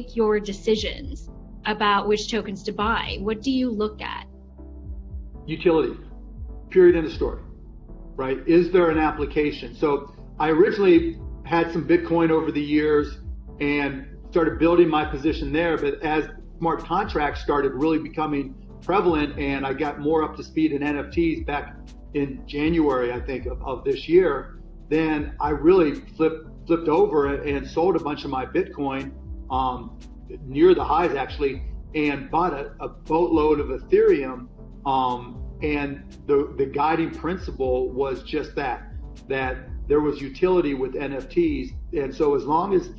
make your decisions about which tokens to buy? What do you look at? Utility, period, end of story, right? Is there an application? So I originally had some Bitcoin over the years and started building my position there, but as smart contracts started really becoming prevalent and I got more up to speed in NFTs back in January, I think, of this year, then I really flipped over and sold a bunch of my Bitcoin near the highs actually, and bought a boatload of Ethereum. And the guiding principle was just that there was utility with NFTs. And so as long as,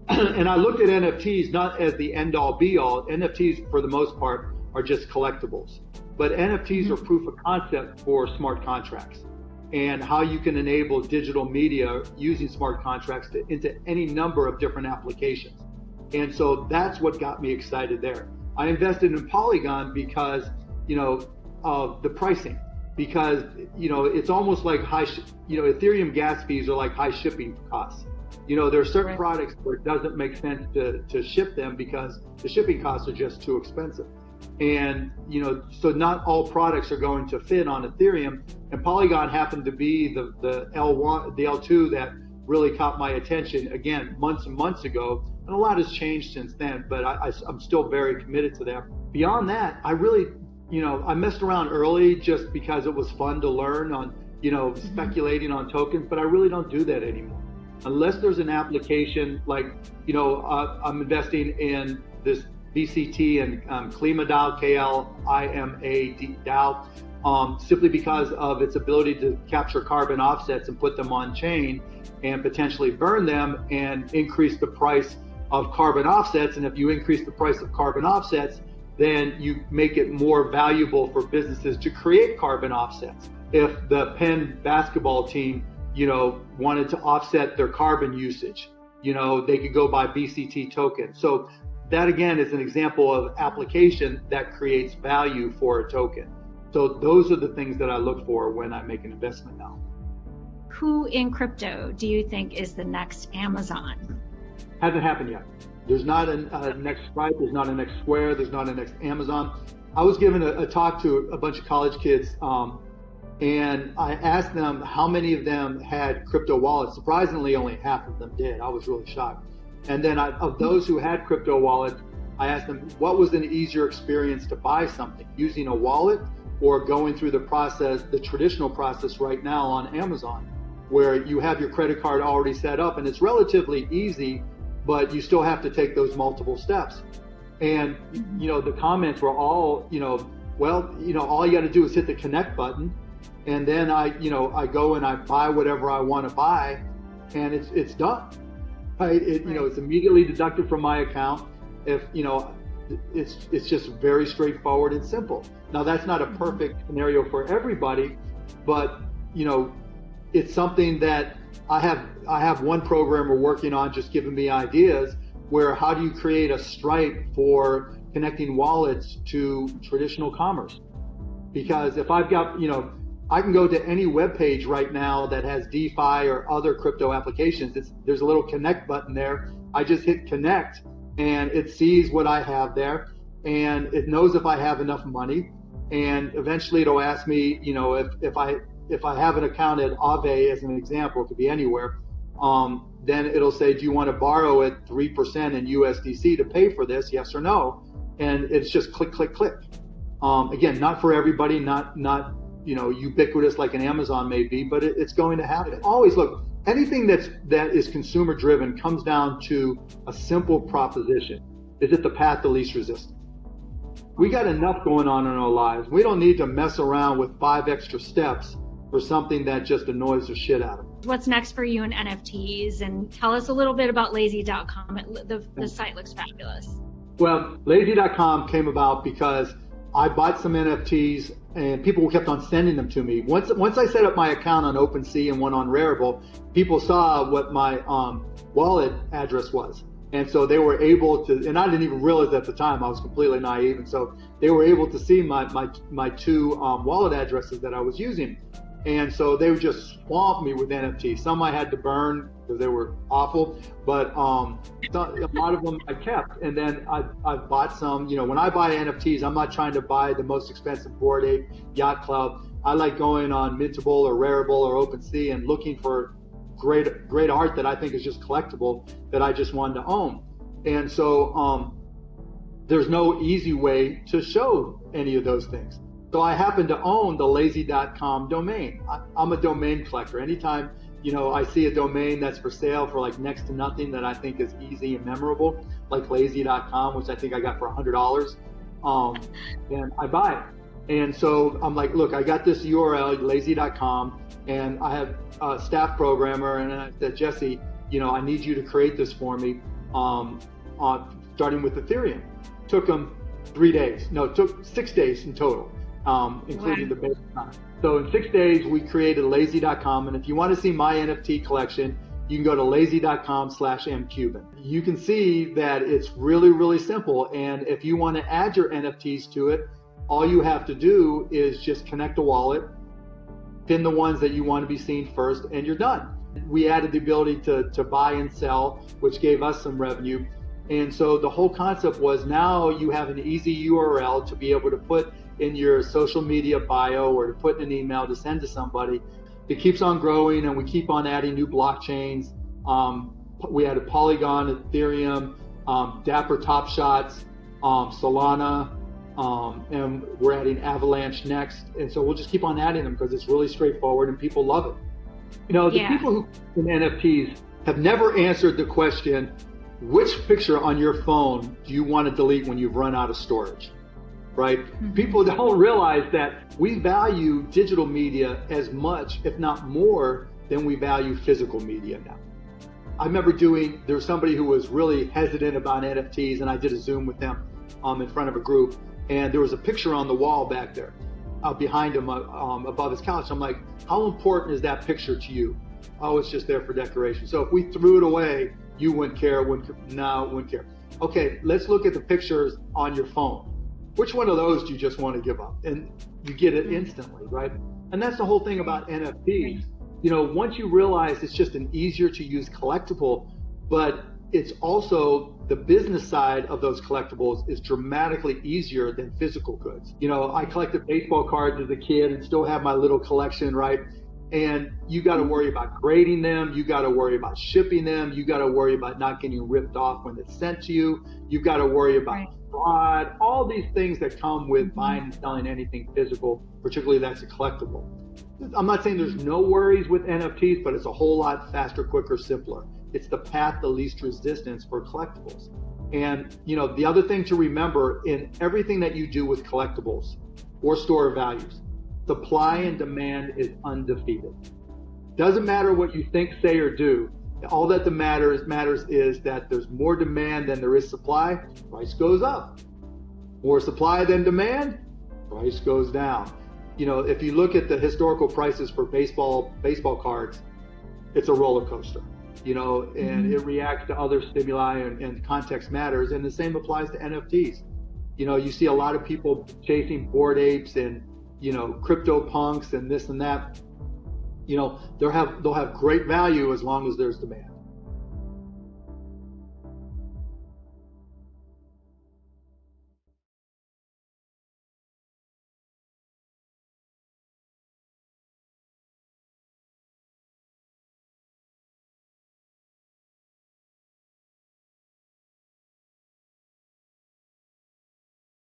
and I looked at NFTs not as the end all be all. NFTs for the most part are just collectibles, but NFTs are proof of concept for smart contracts and how you can enable digital media using smart contracts into any number of different applications. And so that's what got me excited there. I invested in Polygon because, of the pricing, because, it's almost like Ethereum gas fees are like high shipping costs. There are certain products where it doesn't make sense to ship them because the shipping costs are just too expensive. And, so not all products are going to fit on Ethereum, and Polygon happened to be the L1, the L2 that really caught my attention again, months and months ago. And a lot has changed since then, but I'm still very committed to them. Beyond that, I really, I messed around early just because it was fun to learn on, speculating on tokens, but I really don't do that anymore. Unless there's an application like, I'm investing in this BCT and KlimaDAO, KLIMA simply because of its ability to capture carbon offsets and put them on chain and potentially burn them and increase the price of carbon offsets. And if you increase the price of carbon offsets, then you make it more valuable for businesses to create carbon offsets. If the Penn basketball team, wanted to offset their carbon usage, they could go buy BCT tokens. So that again is an example of application that creates value for a token. So those are the things that I look for when I make an investment now. Who in crypto do you think is the next Amazon? Hasn't happened yet. There's not a next Stripe, there's not a next Square, there's not a next Amazon. I was giving a talk to a bunch of college kids, and I asked them how many of them had crypto wallets. Surprisingly, only half of them did. I was really shocked. And then of those who had crypto wallets, I asked them, what was an easier experience to buy something, using a wallet or going through the traditional process right now on Amazon, where you have your credit card already set up and it's relatively easy, but you still have to take those multiple steps. And, the comments were all, all you got to do is hit the connect button. And then I go and I buy whatever I want to buy, and it's done. Right? It's immediately deducted from my account. If, it's just very straightforward and simple. Now that's not a perfect scenario for everybody, but, it's something that I have one programmer working on, just giving me ideas where how do you create a Stripe for connecting wallets to traditional commerce? Because if I've got, I can go to any web page right now that has DeFi or other crypto applications. There's a little connect button there. I just hit connect and it sees what I have there and it knows if I have enough money. And eventually it'll ask me, if I have an account at Aave as an example, it could be anywhere, then it'll say, do you want to borrow at 3% in USDC to pay for this? Yes or no? And it's just click, click, click. Again, not for everybody, not ubiquitous like an Amazon may be, but it's going to happen. Always look, anything that is consumer driven comes down to a simple proposition. Is it the path of least resistance? We got enough going on in our lives. We don't need to mess around with 5 extra steps for something that just annoys the shit out of us. What's next for you in NFTs? And tell us a little bit about lazy.com. The site looks fabulous. Well, lazy.com came about because I bought some NFTs and people kept on sending them to me. Once I set up my account on OpenSea and one on Rarible, people saw what my wallet address was. And so they were able to, and I didn't even realize at the time, I was completely naive. And so they were able to see my two wallet addresses that I was using. And so they would just swamp me with NFTs. Some I had to burn because they were awful, but a lot of them I kept. And then I bought some. You know, when I buy NFTs, I'm not trying to buy the most expensive Bored Ape Yacht Club. I like going on Mintable or Rarible or OpenSea and looking for great art that I think is just collectible that I just wanted to own. And so there's no easy way to show any of those things. So I happen to own the lazy.com domain. I'm a domain collector. Anytime, you know, I see a domain that's for sale for like next to nothing that I think is easy and memorable, like lazy.com, which I think I got for $100, and I buy it. And so I'm like, look, I got this URL, lazy.com, and I have a staff programmer, and I said, Jesse, you know, I need you to create this for me, starting with Ethereum. Took them 3 days. No, it took 6 days in total. Including the base time. So in 6 days, we created lazy.com. And if you want to see my NFT collection, you can go to lazy.com/mcuban. You can see that it's really, really simple. And if you want to add your NFTs to it, all you have to do is just connect a wallet, pin the ones that you want to be seen first, and you're done. We added the ability to buy and sell, which gave us some revenue. And so the whole concept was now you have an easy URL to be able to put in your social media bio or to put in an email to send to somebody. It keeps on growing, and we keep on adding new blockchains. We added Polygon, Ethereum, Dapper Top Shots, Solana, and we're adding Avalanche next. And so we'll just keep on adding them because it's really straightforward and people love it. You know, the people who in NFTs have never answered the question, which picture on your phone do you want to delete when you've run out of storage? Right? Mm-hmm. People don't realize that we value digital media as much, if not more, than we value physical media now. I remember there was somebody who was really hesitant about NFTs, and I did a Zoom with them in front of a group, and there was a picture on the wall back there behind him above his couch. I'm like, how important is that picture to you? Oh, it's just there for decoration. So if we threw it away, you wouldn't care, wouldn't care. Okay, let's look at the pictures on your phone. Which one of those do you just want to give up? And you get it instantly, right? And that's the whole thing about NFTs. You know, once you realize it's just an easier to use collectible, but it's also the business side of those collectibles is dramatically easier than physical goods. You know, I collected baseball cards as a kid and still have my little collection, right? And you got to worry about grading them. You got to worry about shipping them. You got to worry about not getting ripped off when it's sent to you. You got to worry about fraud, all these things that come with buying and selling anything physical, particularly that's a collectible. I'm not saying there's no worries with NFTs, but it's a whole lot faster, quicker, simpler. It's the path of least resistance for collectibles. And, you know, the other thing to remember in everything that you do with collectibles or store of values, supply and demand is undefeated. Doesn't matter what you think, say, or do. All that matters is that there's more demand than there is supply, price goes up. More supply than demand, price goes down. You know, if you look at the historical prices for baseball cards, it's a roller coaster, you know, and it reacts to other stimuli and context matters. And the same applies to NFTs. You know, you see a lot of people chasing Bored Apes and, you know, crypto punks and this and that. You know, they'll have great value as long as there's demand.